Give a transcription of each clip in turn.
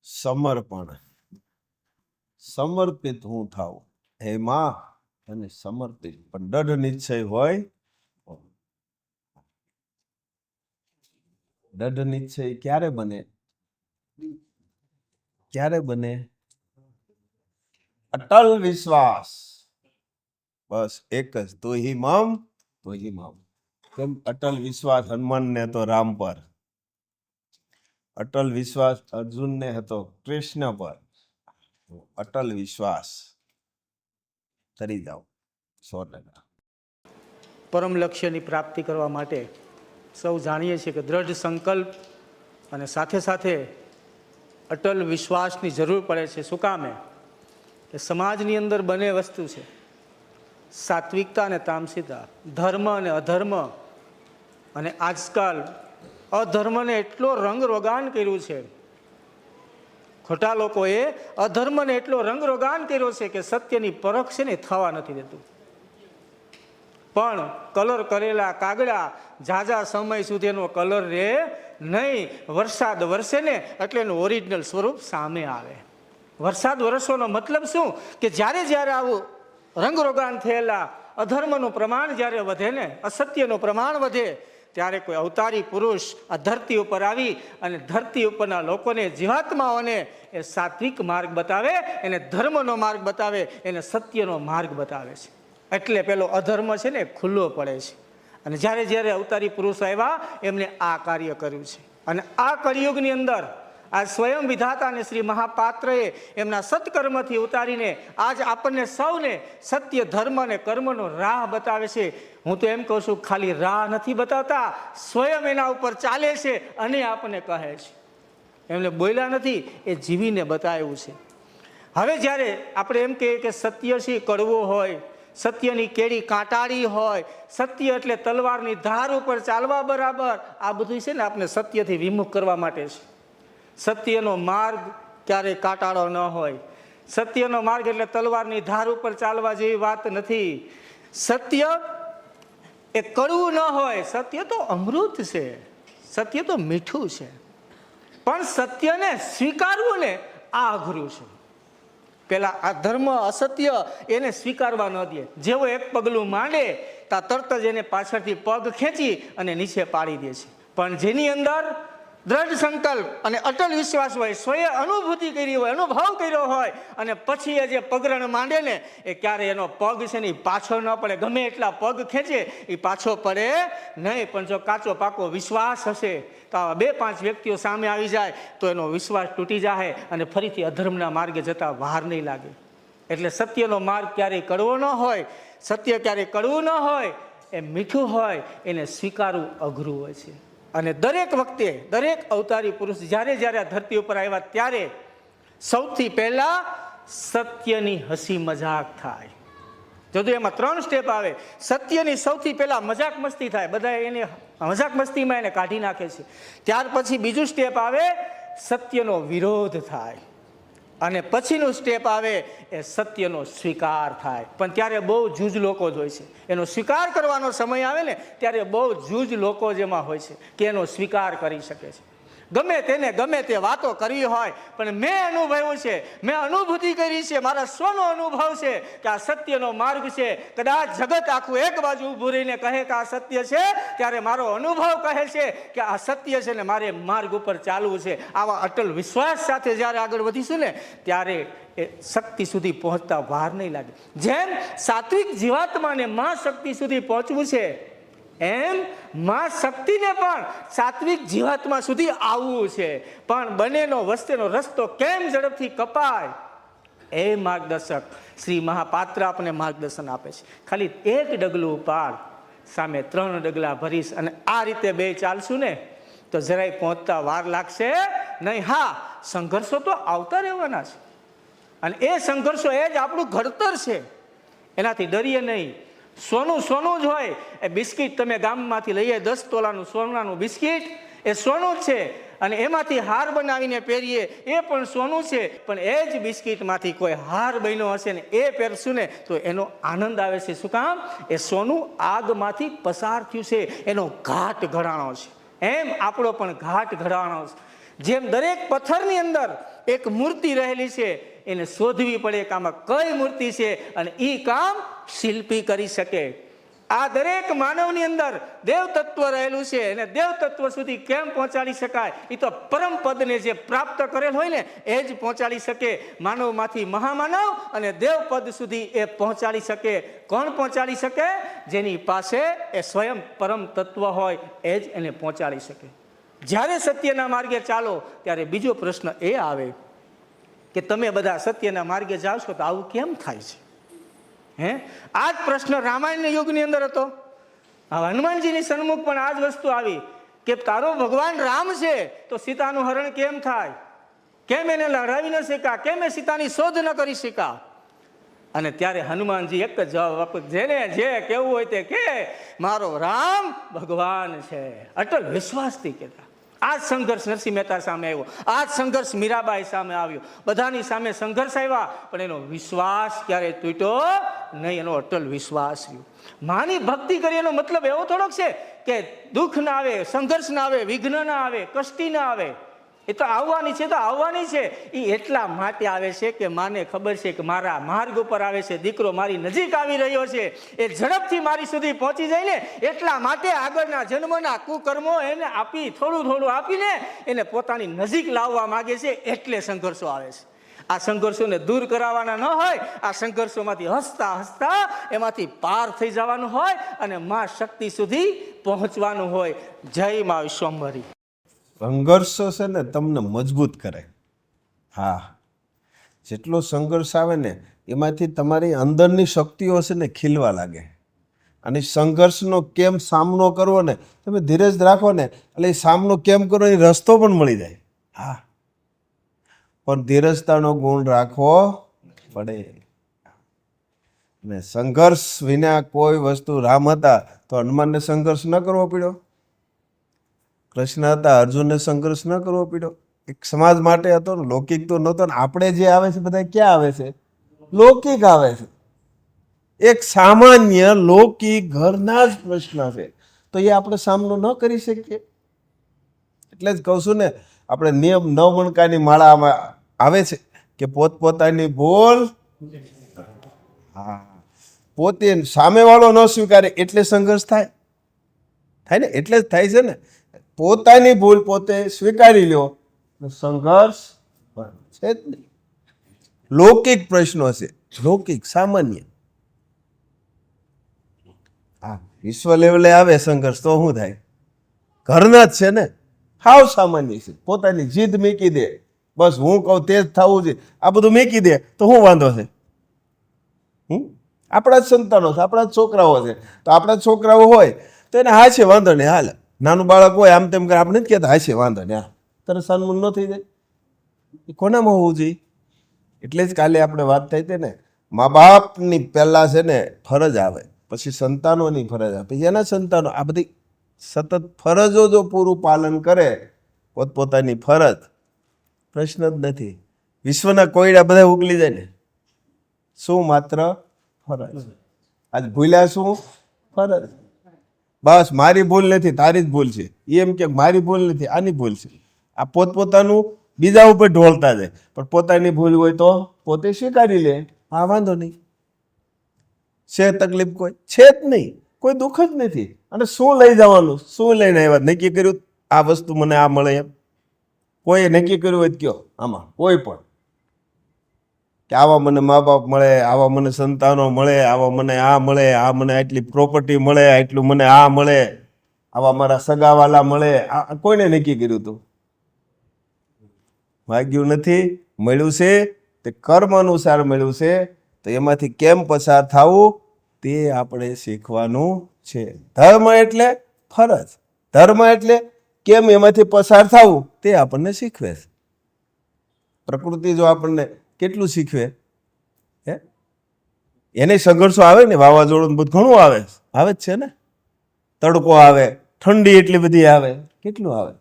સમર્પણ સમર્પિત હું થાઉં હે માં અને સમર્પિત પણ દૃઢ નિશ્ચય હોય દૃઢ નિશ્ચય ક્યારે બને અટલ વિશ્વાસ બસ એક જ તું હી મમ કેમ અટલ વિશ્વાસ હનુમાન ને હતો રામ પર અટલ વિશ્વાસ અર્જુન ને હતો કૃષ્ણ પર અટલ વિશ્વાસ કરી જાઓ 100%. પરમ લક્ષ્યની પ્રાપ્તિ કરવા માટે સૌ જાણીએ છીએ કે દ્રઢ સંકલ્પ અને સાથે સાથે અટલ વિશ્વાસની જરૂર પડે છે. શું કામે કે સમાજની અંદર બંને વસ્તુ છે, સાત્વિકતા અને તામસિકતા, ધર્મ અને અધર્મ. અને આજકાલ અધર્મને એટલો રંગરોગાન કર્યું છે, ખોટા લોકોએ અધર્મને એટલો રંગરોગાન કર્યો છે કે સત્યની પરખ છે ને થવા નથી દેતું. પણ કલર કરેલા કાગડા ઝાઝા સમય સુધી એનો કલર રહે નહીં. વરસાદ વરસે ને એટલે એનું ઓરિજિનલ સ્વરૂપ સામે આવે. વરસાદ વરસવાનો મતલબ શું કે જ્યારે જ્યારે આવું રંગરોગાન થયેલા અધર્મનું પ્રમાણ જ્યારે વધે ને, અસત્યનું પ્રમાણ વધે, ત્યારે કોઈ અવતારી પુરુષ આ ધરતી ઉપર આવી અને ધરતી ઉપરના લોકોને, જીવાત્માઓને એ સાત્વિક માર્ગ બતાવે, એને ધર્મનો માર્ગ બતાવે, એને સત્યનો માર્ગ બતાવે છે. એટલે પેલો અધર્મ છે ને ખુલ્લો પડે છે. અને જ્યારે જ્યારે અવતારી પુરુષ આવ્યા એમને આ કાર્ય કર્યું છે. અને આ કળિયુગની અંદર આ સ્વયં વિધાતા અને શ્રી મહાપાત્રએ એમના સત્કર્મથી ઉતારીને આજ આપણને સૌને સત્ય, ધર્મ અને કર્મનો રાહ બતાવે છે. હું તો એમ કહું છું, ખાલી રાહ નથી બતાવતા, સ્વયં એના ઉપર ચાલે છે અને આપણને કહે છે. એમને બોલ્યા નથી, એ જીવીને બતાવ્યું છે. હવે જ્યારે આપણે એમ કહીએ કે સત્ય છે કડવો હોય, સત્યની કેડી કાંટાળી હોય, સત્ય એટલે તલવારની ધાર ઉપર ચાલવા બરાબર, આ બધું છે ને આપણે સત્યથી વિમુખ કરવા માટે છે. સત્યનો માર્ગ ક્યારેય કાંટાળો ન હોય. સત્યનો માર્ગ એટલે તલવારની ધાર ઉપર ચાલવા જેવી વાત નથી. સત્ય એ કડવું ન હોય, સત્ય તો અમૃત છે, સત્ય તો મીઠું છે. પણ સત્યને સ્વીકારવું ને આ અઘરું છે. પેલા આ ધર્મ અસત્ય એને સ્વીકારવા ન દે. જેવો એક પગલું માંડે ત્યાં તરત જ એને પાછળથી પગ ખેંચી અને નીચે પાડી દે છે. પણ જેની અંદર દ્રઢ સંકલ્પ અને અટલ વિશ્વાસ હોય, સ્વયં અનુભૂતિ કરી હોય, અનુભવ કર્યો હોય, અને પછી એ જે પગરણ માંડે ને એ ક્યારે એનો પગ છે ને એ પાછો ન પડે. ગમે એટલા પગ ખેંચે એ પાછો પડે નહીં. પણ જો કાચો પાકો વિશ્વાસ હશે તો આવા 2-5 વ્યક્તિઓ સામે આવી જાય તો એનો વિશ્વાસ તૂટી જાય અને ફરીથી અધર્મના માર્ગે જતા વાર નહીં લાગે. એટલે સત્યનો માર્ગ ક્યારેય કડવો ન હોય, સત્ય ક્યારેય કડવું ન હોય, એ મીઠું હોય, એને સ્વીકારવું અઘરું હોય છે. અને દરેક વખતે દરેક અવતારી પુરુષ જ્યારે જ્યારે આ ધરતી ઉપર આવ્યા ત્યારે સૌથી પહેલા સત્યની હસી મજાક થાય. જો એમાં 3 સ્ટેપ આવે. સત્યની સૌથી પહેલા મજાક મસ્તી થાય, બધા એને મજાક મસ્તીમાં એને કાઢી નાખે છે. ત્યાર પછી બીજું સ્ટેપ આવે, સત્યનો વિરોધ થાય. અને પછીનું સ્ટેપ આવે એ સત્યનો સ્વીકાર થાય. પણ ત્યારે બહુ જૂજ લોકો જ હોય છે. એનો સ્વીકાર કરવાનો સમય આવે ને ત્યારે બહુ જૂજ લોકો જેમાં હોય છે કે એનો સ્વીકાર કરી શકે છે. ગમે તેને ગમે તે વાતો કરવી હોય, પણ મેં અનુભવ્યું છે, મેં અનુભૂતિ કરી છે, મારા સ્વનો અનુભવ છે કે આ સત્યનો માર્ગ છે. કદાચ જગત આખું એક બાજુ ઊભું રહીને કહે કે આ સત્ય છે, ત્યારે મારો અનુભવ કહે છે કે આ સત્ય છે ને મારે માર્ગ ઉપર ચાલવું છે. આવા અટલ વિશ્વાસ સાથે જ્યારે આગળ વધીશું ને ત્યારે એ શક્તિ સુધી પહોંચતા વાર નહીં લાગે. જેમ સાત્વિક જીવાત્માને મા શક્તિ સુધી પહોંચવું છે, એમ માં શક્તિને પણ સાત્વિક જીવાત્મા સુધી આવવું છે. પણ બંનેનો વચ્ચેનો રસ્તો કેમ ઝડપથી કપાય, એ માર્ગદર્શક શ્રી મહાપાત્ર આપણને માર્ગદર્શન આપે છે. ખાલી એક ડગલું ઉપાડ, સામે 3 ડગલા ભરીશ, અને આ રીતે 2 ચાલશું ને તો જરાય પહોંચતા વાર લાગશે નહીં. હા, સંઘર્ષો તો આવતા રહેવાના છે, અને એ સંઘર્ષો એ જ આપણું ઘડતર છે. એનાથી ડરીએ નહીં. સોનું સોનું જ હોય. એ બિસ્કિટ તમે ગામમાંથી લઈએ, 10 તોલાનું સોનાનું બિસ્કિટ, એ સોનું જ છે. અને એમાંથી હાર બનાવીને પહેરીએ, એ પણ સોનું છે. પણ એ જ બિસ્કિટમાંથી કોઈ હાર બન્યો હશે ને એ પહેરશું ને તો એનો આનંદ આવે છે. શું કામ? એ સોનું આગમાંથી પસાર થયું છે, એનો ઘાટ ઘડાણો છે. એમ આપણો પણ ઘાટ ઘડાણો છે. જેમ દરેક પથ્થરની અંદર એક મૂર્તિ રહેલી છે, એને શોધવી પડે કે આમાં કઈ મૂર્તિ છે અને એ કામ શિલ્પી કરી શકે. આ દરેક માનવની અંદર દેવ તત્વ રહેલું છે અને દેવ તત્વ સુધી કેમ પહોંચાડી શકાય? એ તો પરમ પદને જે પ્રાપ્ત કરેલ હોય ને એ જ પહોંચાડી શકે. માનવમાંથી મહામાનવ અને દેવ પદ સુધી એ પહોંચાડી શકે. કોણ પહોંચાડી શકે? જેની પાસે એ સ્વયં પરમ તત્વ હોય એ જ એને પહોંચાડી શકે. જ્યારે સત્યના માર્ગે ચાલો ત્યારે બીજો પ્રશ્ન એ આવે કે તમે બધા સત્યના માર્ગે જાઓ છો તો આવું કેમ થાય છે? આ જ પ્રશ્ન રામાયણના યુગની અંદર હતો. હનુમાનજીની સન્મુખ પણ આ જ વસ્તુ આવી કે તારો ભગવાન રામ છે તો સીતાનું હરણ કેમ થાય? કેમ એને લડાવી ન શક્યા? કેમ એ સીતાની શોધ ન કરી શક્યા? અને ત્યારે હનુમાનજી એક જ જવાબ આપે, જેને જે કેવું હોય તે કે મારો રામ ભગવાન છે. અટલ વિશ્વાસથી કહેતા. આ જ સંઘર્ષ નરસિંહ મહેતા સામે આવ્યો, આ જ સંઘર્ષ મીરાબાઈ સામે આવ્યો. બધાની સામે સંઘર્ષ આવ્યા, પણ એનો વિશ્વાસ ક્યારે તૂટ્યો નહીં. એનો અટલ વિશ્વાસ રહ્યો. માની ભક્તિ કરી એનો મતલબ એવો થોડોક છે કે દુઃખ ના આવે, સંઘર્ષ ના આવે, વિઘ્ન ના આવે, કષ્ટી ના આવે. એ તો આવવાની છે, તો આવવાની છે. એ એટલા માટે આવે છે કે માને ખબર છે કે મારા માર્ગ ઉપર આવે છે દીકરો, મારી નજીક આવી રહ્યો છે, એ ઝડપથી મારી સુધી પહોંચી જાય ને એટલા માટે આગળના જન્મના કુકર્મો એને આપી, થોડું થોડું આપીને એને પોતાની નજીક લાવવા માંગે છે. એટલે સંઘર્ષો આવે છે. આ સંઘર્ષોને દૂર કરાવવાના ન હોય, આ સંઘર્ષોમાંથી હસતા હસતા એમાંથી પાર થઈ જવાનું હોય અને મા શક્તિ સુધી પહોંચવાનું હોય. જય મા વિશ્વંભરી. સંઘર્ષો છે ને તમને મજબૂત કરે. હા, જેટલો સંઘર્ષ આવે ને એમાંથી તમારી અંદરની શક્તિઓ છે ને ખીલવા લાગે. અને સંઘર્ષનો કેમ સામનો કરવો ને, તમે ધીરજ રાખો ને એટલે એ સામનો કેમ કરવો એ રસ્તો પણ મળી જાય. હા, પણ ધીરજતાનો ગુણ રાખવો પડે. ને સંઘર્ષ વિના કોઈ વસ્તુ, રામ હતા તો હનુમાનને સંઘર્ષ ન કરવો પડ્યો, કૃષ્ણ હતા અર્જુનને સંઘર્ષ ન કરવો પડ્યો. એક સમાજ માટે હતો ને, લૌકિક તો નહોતો ને. આપણે જે આવે છે બધા ક્યાં આવે છે? લૌકિક આવે છે. એક સામાન્ય લૌકિક ઘરના જ પ્રશ્ન છે, તો એ આપણે સામનો ન કરી શકીએ. એટલે જ કહું છું ને, આપણે નિયમ 9 મણકાની માળામાં આવે છે કે પોતપોતાની ભૂલ, હા, પોતે સામેવાળો ન સ્વીકારે એટલે સંઘર્ષ થાય. થાય ને, એટલે જ થાય છે ને. પોતાની ભૂલ પોતે સ્વીકારી લ્યો, સંઘર્ષ છે જ નહીં. લૌકિક પ્રશ્નો છે, લૌકિક સામાન્ય. હા, વિશ્વ લેવલે આવે સંઘર્ષ તો શું થાય? ઘરના જ છે ને, હાવ સામાન્ય છે. પોતાની જીદ મૂકી દે, બસ હું કહું તે જ થવું છે, આ બધું મૂકી દે તો શું વાંધો છે? આપણા જ સંતાનો છે, આપણા જ છોકરાઓ છે, તો આપણા જ છોકરાઓ હોય તો એને હા છે વાંધો નહીં, હાલ. નાનું બાળક હોય આમ તેમ કરે, આપણે નથી કહેતા હા છે વાંધો નહીં, હા, તરત સન્મૂળ ન થઈ જાય. એ કોનામાં હોવું જોઈએ? એટલે જ કાલે આપણે વાત થઈ હતી ને, મા બાપની પહેલાં છે ને ફરજ આવે, પછી સંતાનોની ફરજ આવે, પછી એના સંતાનો. આ બધી સતત ફરજો જો પૂરું પાલન કરે, પોતપોતાની ફરજ, પ્રશ્ન જ નથી. વિશ્વના કોયડા બધા ઉગલી જાય ને, શું માત્ર ફરજ. આજ ભૂલ્યા શું? ફરજ. બસ મારી ભૂલ નથી, તારી જ ભૂલ છે. એમ કે મારી ભૂલ નથી, આની ભૂલ છે. આ પોતપોતાનું બીજા ઉપર ઢોળતા જાય, પણ પોતાની ભૂલ હોય તો પોતે સ્વીકારી લે, હા વાંધો નહીં. છે તકલીફ કોઈ? છે જ નહીં, કોઈ દુઃખ જ નથી. અને શું લઈ જવાનું? શું લઈને આવ્યા? નક્કી કર્યું આ વસ્તુ મને આ મળે એમ? કોઈ નક્કી કર્યું હોય કયો આમાં? કોઈ પણ કે આવા મને મા બાપ મળે, આવા મને સંતાનો મળે, આવા મને આ મળે, આ મને આટલી પ્રોપર્ટી મળે, આટલું મને આ મળે, આવા મારા સગાવાલા મળે, આ કોઈને નક્કી કર્યું હતું? માગ્યું નથી, મળ્યું છે તે કર્મ અનુસાર મળ્યું છે. તો એમાંથી કેમ પસાર થવું તે આપણે શીખવાનું છે. ધર્મ એટલે ફરજ, ધર્મ એટલે કેમ એમાંથી પસાર થવું તે આપણને શીખવે છે. પ્રકૃતિ જો આપણને કેટલું શીખવે, હે? એને સંઘર્ષો આવે ને, વાવાઝોડું બધું ઘણું આવે, આવે જ છે ને. તડકો આવે, ઠંડી એટલી બધી આવે, કેટલું આવે.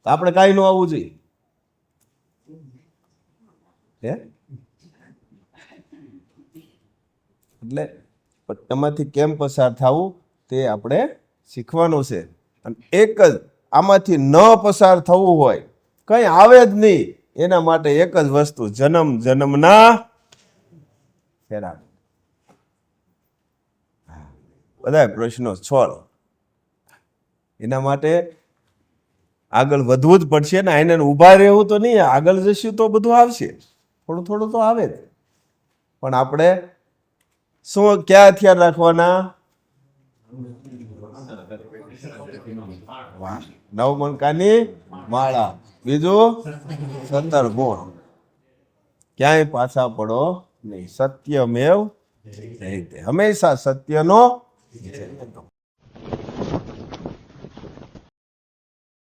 તો આપણે કાંઈ ન આવવું જોઈએ, હે? એટલે એમાંથી કેમ પસાર થવું તે આપણે શીખવાનું છે. અને એક જ આમાંથી ન પસાર થવું હોય કંઈ આવે જ નહીં. એના માટે એક જ વસ્તુ, જન્મ જન્મના ફેરા. બધા પ્રશ્નો સોલ્વ. એના માટે આગળ વધવું જ પડશે ને. એને ઊભા રહેવું તો નહીં, આગળ જશું તો બધું આવશે. થોડું થોડું તો આવે જ. પણ આપણે શું ક્યાં હથિયાર રાખવાના? 9 મણકાની માળા, બીજું 17 ગુણ. ક્યાંય પાછા પડો નહીં. સત્યમેવ જયતે. હંમેશા સત્યનો